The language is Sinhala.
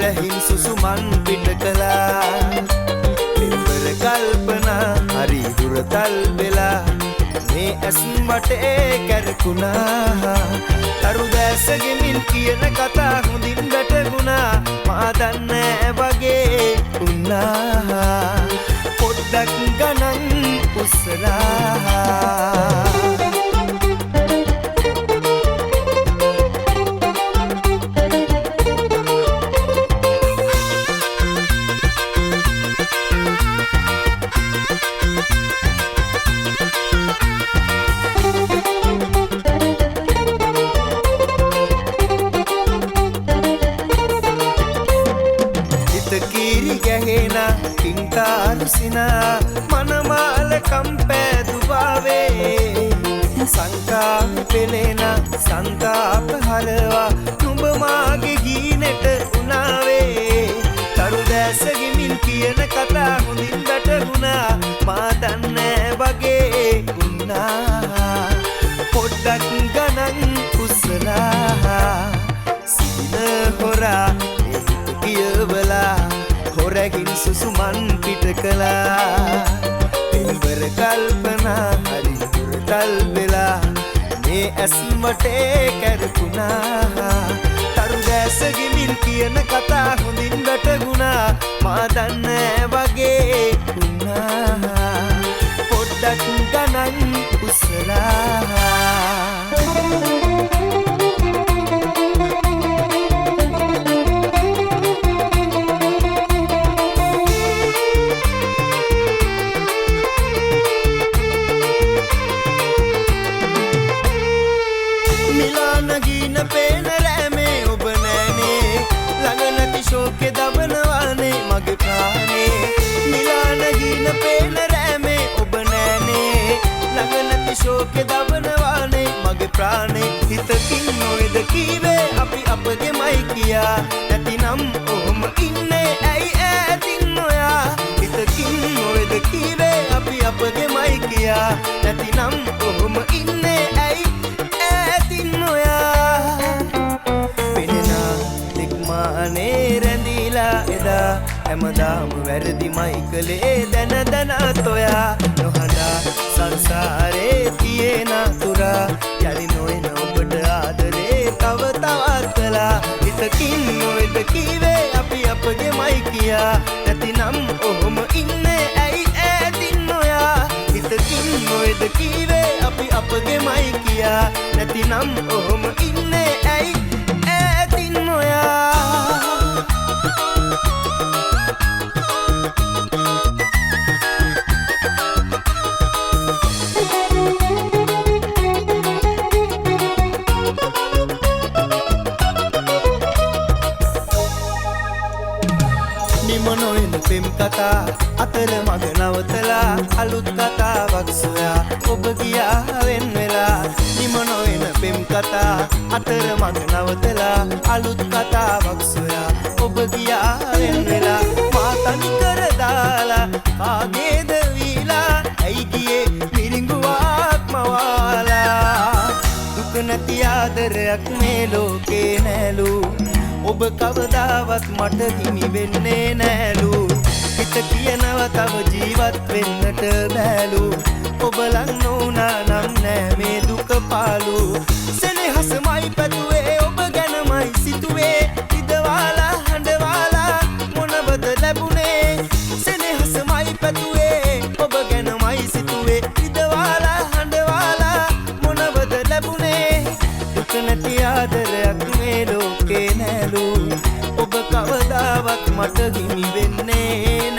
කොරහින් සුසුමන් පිට කළා පෙම්බර කල්පනා හරි හුරතල් වෙලා මේ ඇස් වටේ කැරකුණා තරු දැසගෙමින් කියන කතා හොඳින් වැටුණා මා දන්නේ වගේ වුණා පොඩ්ඩක් ගණන් උස්සලා සිනා මනමාල කම්පෑ දුබාවේ සංකාප පෙළෙන සංතාප හරවා නුඹ මාගේ ගීනෙට උනාවේ තරු දැසගෙමින් කියන කතා හොඳින් වැටුණා මා දන්නේ වගේ වුණා පොඩ්ඩක් ගණන් උස්සලා සිහින හොරා කියවලා හොරකින් සුසුමන් පිට කළා පෙම්බර කල්පනා හරි හුරතල් වෙලා මේ ඇස් වටේ කැරකුණා තරු දැසගෙමින් කියන කතා හොඳින් වැටුණා මා දන්නේ වගේ වුණා පොඩ්ඩක් ගණන් උස්සලා ශෝකේ දබනවානේ මගේ ප්‍රාණේ මිලාන ගින පේන රෑමේ ඔබ නෑනේ ළඟ නැති ශෝකේ දබනවානේ මගේ ප්‍රාණේ හිතකින් නොවේද කීවේ අපි අපගේමයි කියා නැතිනම් ඔහොම ඉන්නේ ඇයි ඈතින් නොයා හිතකින් නොවේද කීවේ අපි අපගේමයි කියා නැතිනම් ඔහොම ඉන්නේ ඇයි ඈතින් නොයා අනේ රැඳීලා එදා හැමදාම වැරදිමයි කළේ දැන දැන තොයා නොහඬා සංසාරේ තියෙන තුරා යලි නොයන ඔබට ආදරේ තව තවත් කළා හිතකින් නොවේද කීවේ අපි අපගේමයි කියා නැතිනම් ඔහොම ඉන්නේ ඇයි ඈතින් නොයා හිතකින් නොවේද කීවේ අපි අපගේමයි කියා නැතිනම් ඔහොම ඉන්නේ ඇයි ඈතින් නොයා පෙම් කතා අතර මග නවතලා අලුත් කතාවක් සොයා ඔබ ගියා වෙන් වෙලා නිම නොවන පෙම් කතා අතර මග නවතලා අලුත් කතාවක් සොයා ඔබ ගියා වෙන් වෙලා මා තනි කර දාලා කාගේද වීලා ඇයි ගියේ මිරිඟුවක් මවාලා දුක නැති ආදරයක් මේ ලෝකේ නෑලු ඔබ කවදාවත් මට හිමි වෙන්නේ නෑලු හිත කියනවා තව ජීවත් වෙන්නට බෑලු ඔබ ලං නොවුනා නම් නෑ මේ දුක පාලු සෙනෙහසමයි පැතුවේ ඔබ ගැනමයි සිතුවේ ඉදවාලා හඬවාලා මොනවද ලැබුණේ සෙනෙහසමයි පැතුවේ ඔබ ගැනමයි සිතුවේ ඉදවාලා හඬවාලා මොනවද ලැබුණේ දුක නැති ආදරයක් මේ ලෝකේ නෑලු ඔබ කවදාවත් මට හිමි වෙන්නේ